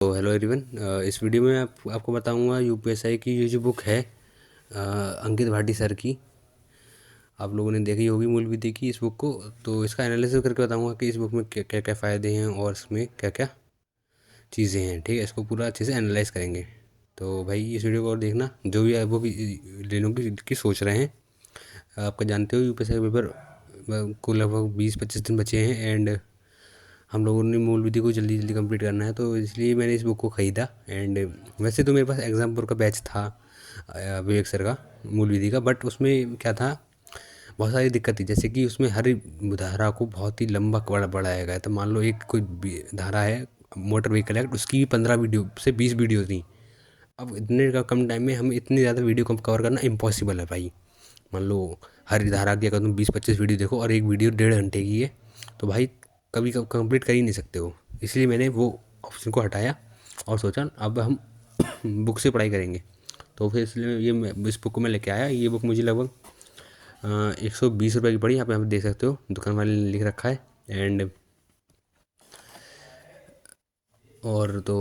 तो hello everyone, इस video में आपको बताऊंगा यूपीएसआई की ये जो बुक है अंकित भाटी सर की। आप लोगों ने देखी होगी मूल विधि की इस बुक को। तो इसका एनालिसिस करके बताऊंगा कि इस बुक में क्या क्या क्या फ़ायदे हैं और इसमें क्या क्या चीज़ें हैं। ठीक है, इसको पूरा अच्छे से एनालाइज करेंगे। तो भाई इस वीडियो को और देखना, जो भी बुक लेने की सोच रहे हैं। आपका जानते हो यूपीएसआई पेपर को लगभग 20-25 दिन बचे हैं एंड हम लोगों ने मूल विधि को जल्दी जल्दी कंप्लीट करना है, तो इसलिए मैंने इस बुक को ख़रीदा। एंड वैसे तो मेरे पास एग्ज़ाम का बैच था विवेक सर का मूल विधि का, बट उसमें क्या था, बहुत सारी दिक्कत थी। जैसे कि उसमें हर धारा को बहुत ही लंबा बढ़ाया गया। तो मान लो एक कोई धारा है मोटर व्हीकल एक्ट, उसकी भी 15 वीडियो से 20 वीडियो थी। अब इतने का कम टाइम में हम इतनी ज़्यादा वीडियो कवर करना इम्पॉसिबल है भाई। मान लो हर धारा की अगर तुम 20-25 वीडियो देखो और एक वीडियो 1.5 घंटे की है, तो भाई कभी कभी कंप्लीट कर ही नहीं सकते हो। इसलिए मैंने वो ऑप्शन को हटाया और सोचा अब हम बुक से पढ़ाई करेंगे। तो फिर इसलिए इस बुक को मैं लेके आया। ये बुक मुझे लगभग 120 रुपये की पड़ी। यहाँ पे आप देख सकते हो, दुकान वाले ने लिख रखा है। एंड और तो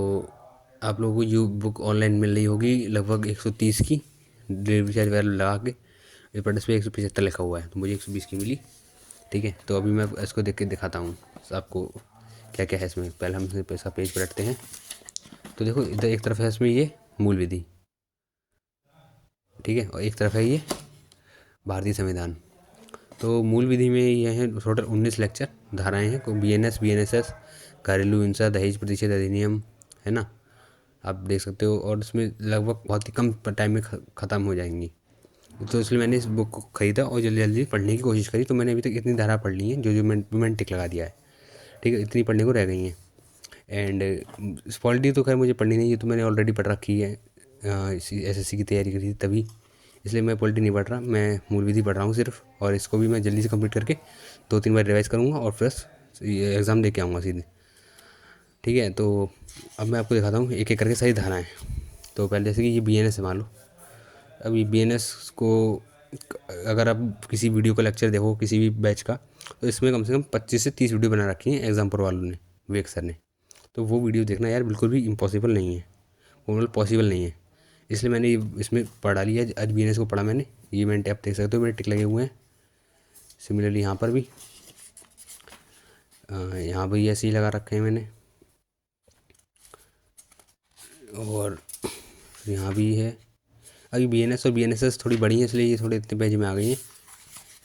आप लोगों को ये बुक ऑनलाइन मिल रही होगी लगभग 130 की, डिलीवरी चार्ज वगैरह लगा के। इस पर इस पर 175 लिखा हुआ है, तो मुझे 120 की मिली। ठीक है, तो अभी मैं इसको देख के दिखाता हूँ आपको क्या क्या है इसमें। पहले हम इसका पेज पलटते हैं। तो देखो इधर एक तरफ है इसमें ये मूल विधि, ठीक है, और एक तरफ है ये भारतीय संविधान। तो मूल विधि में ये हैं टोटल 19 लेक्चर, धाराएं हैं। को बीएनएस, बीएनएसएस, घरेलू हिंसा, दहेज प्रतिषेध अधिनियम, है ना, आप देख सकते हो। और इसमें लगभग बहुत ही कम टाइम में ख़त्म हो जाएंगी। तो इसलिए मैंने इस बुक को ख़रीदा और जल्दी जल्दी पढ़ने की कोशिश करी। तो मैंने अभी तक इतनी धारा पढ़ ली है, जो जो मैंने टिक लगा दिया है। ठीक है, इतनी पढ़ने को रह गई हैं। एंड पॉलिटी तो खैर मुझे पढ़नी नहीं, ये तो मैंने ऑलरेडी पढ़ रखी है। एसएससी की तैयारी करी थी तभी, इसलिए मैं पॉलिटी नहीं पढ़ रहा, मैं मूल विधि पढ़ रहा हूँ सिर्फ। और इसको भी मैं जल्दी से कंप्लीट करके 2-3 बार रिवाइज़ करूँगा और फिर ये एग्ज़ाम दे के आऊँगा सीधे। ठीक है, तो अब मैं आपको दिखाता हूँ एक एक करके सारी धाराएँ। तो पहले जैसे कि ये बीएनएस है, मान लो। अब ये बीएनएस को अगर आप किसी वीडियो का लेक्चर देखो किसी भी बैच का, तो इसमें कम से कम 25 से 30 वीडियो बना रखी हैं एग्जाम पर वालों ने, विवेक सर ने। तो वो वीडियो देखना यार बिल्कुल भी इम्पॉसिबल नहीं है, वो मतलब पॉसिबल नहीं है। इसलिए मैंने इसमें पढ़ा लिया, आज बीएनएस को पढ़ा मैंने। ये मैंने टैप देख सकते हो, मेरे टिक लगे हुए हैं। सिमिलरली यहाँ पर भी, यहाँ भी ऐसे ही लगा रखे हैं मैंने। और यहाँ भी है। अभी बीएनएस और बीएनएसएस थोड़ी बड़ी है, इसलिए ये थोड़े इतने पेज में आ गई हैं,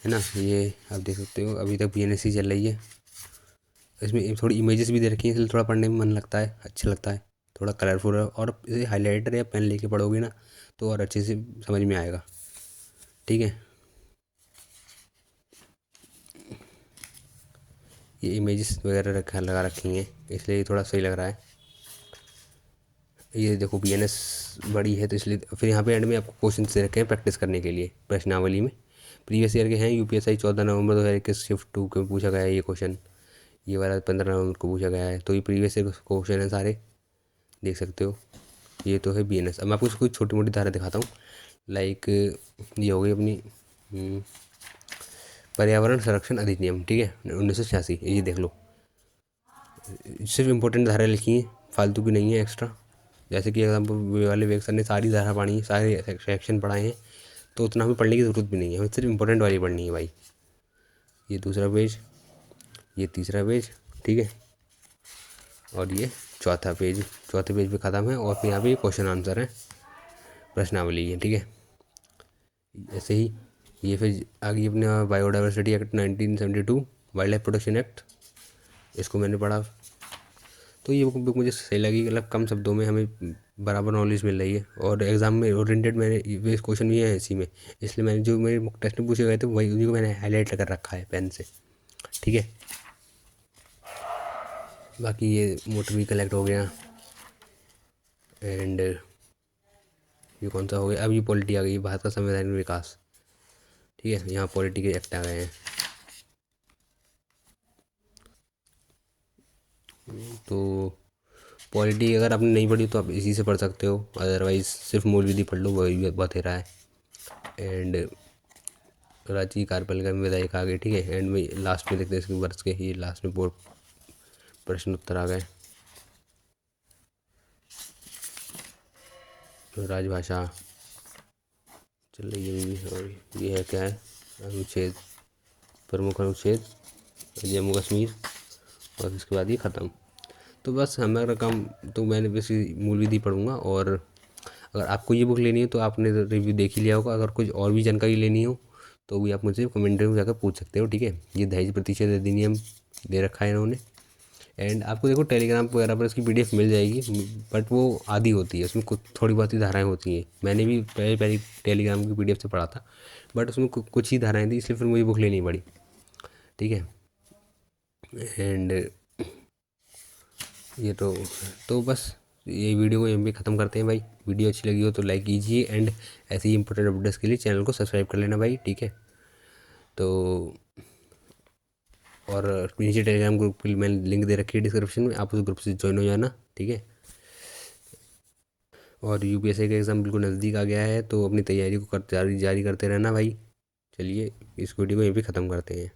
है ना। ये आप देख सकते हो, अभी तक बीएनएस ही चल रही है। इसमें थोड़ी इमेजेस भी दे रखी हैं, इसलिए थोड़ा पढ़ने में मन लगता है, अच्छा लगता है। थोड़ा कलरफुल है, और इसे हाईलाइटर या पेन लेके पढ़ोगे ना तो और अच्छे से समझ में आएगा। ठीक है, ये इमेजेस वगैरह लगा रखी हैं, इसलिए ये थोड़ा सही लग रहा है। ये देखो बीएनएस बड़ी है, तो इसलिए फिर यहाँ पे एंड में आपको क्वेश्चन दे रखे हैं प्रैक्टिस करने के लिए प्रश्नावली में। प्रीवियस ईयर के हैं। यूपीएसआई 14 नवंबर 2021 शिफ्ट 2 को पूछा गया है ये क्वेश्चन। ये वाला 15 नवंबर को पूछा गया है। तो ये प्रीवियस ईयर क्वेश्चन है सारे, देख सकते हो। ये तो है बीएनएस। अब मैं आपको कुछ छोटी मोटी धारा दिखाता हूँ। लाइक ये हो गई अपनी पर्यावरण संरक्षण अधिनियम, ठीक है, 1986। ये देख लो, सिर्फ इम्पोर्टेंट धारा लिखी हैं, फालतू की नहीं है एक्स्ट्रा। जैसे कि एग्जाम्पल वाले विवेक सर ने सारी धारा पढ़ी है, सारे सेक्शन पढ़ाए हैं, तो उतना हमें पढ़ने की ज़रूरत भी नहीं है, हमें सिर्फ इम्पोर्टेंट वाली पढ़नी है भाई। ये दूसरा पेज, ये तीसरा पेज, ठीक है, और ये चौथा पेज। चौथे पेज पे ख़त्म है, और फिर यहाँ पे क्वेश्चन आंसर है, प्रश्नावली है। ठीक है, ऐसे ही ये फिर आगे अपने biodiversity act 1972, wild life protection act, इसको मैंने पढ़ा। तो ये बुक मुझे सही लगी, मतलब कम शब्दों में हमें बराबर नॉलेज मिल रही है। और एग्ज़ाम में ओरिएंटेड मैंने ये क्वेश्चन भी है इसी में, इसलिए मैंने जो मेरे टेस्ट में पूछे गए थे वही उन्हीं को मैंने हाईलाइट कर रखा है पेन से। ठीक है, बाकी ये मोटर व्हीकल एक्ट हो गया। एंड ये कौन सा हो गया, अब ये पॉलिटी आ गई, भारत का संवैधानिक विकास। ठीक है, यहाँ पॉलिटी के एक्ट आ गए हैं। तो पॉलिटी अगर आपने नहीं पढ़ी तो आप इसी से पढ़ सकते हो, अदरवाइज़ सिर्फ मूल विधि पढ़ लो, वही बहुत है। एंड राज्य कार्यपालिका में विधायक आ गए। ठीक है, एंड में लास्ट में देखते हैं इसके वर्ष के, ये लास्ट में प्रश्न उत्तर आ गए। राजभाषा चल रही है मूवी। और ये है क्या है, अनुच्छेद, प्रमुख अनुच्छेद, जम्मू कश्मीर, और इसके बाद ये ख़त्म। तो बस हमारा काम, तो मैंने बस मूवी दी पढ़ूँगा। और अगर आपको ये बुक लेनी है तो आपने रिव्यू देख ही लिया होगा। अगर कुछ और भी जानकारी लेनी हो तो भी आप मुझसे कमेंट में जाकर पूछ सकते हो, ठीक है। ये 2.5% अधिनियम दे रखा है इन्होंने। एंड आपको देखो टेलीग्राम वगैरह पर इसकी PDF मिल जाएगी, बट वो आधी होती है, उसमें कुछ थोड़ी बहुत ही धाराएँ होती हैं। मैंने भी पहले पहले टेलीग्राम की PDF से पढ़ा था, बट उसमें कुछ ही धाराएँ थी, इसलिए फिर मुझे बुक लेनी पड़ी, ठीक है। एंड ये तो बस ये वीडियो को यहीं पे ख़त्म करते हैं भाई। वीडियो अच्छी लगी हो तो लाइक कीजिए, एंड ऐसे ही इंपॉर्टेंट अपडेट्स के लिए चैनल को सब्सक्राइब कर लेना भाई, ठीक है। तो और नीचे टेलीग्राम ग्रुप की मैंने लिंक दे रखी है डिस्क्रिप्शन में, आप उस ग्रुप से ज्वाइन हो जाना, ठीक है। और UPSC का एग्ज़ाम बिल्कुल नज़दीक आ गया है, तो अपनी तैयारी को जारी करते रहना भाई। चलिए इस वीडियो को यहीं पे ख़त्म करते हैं।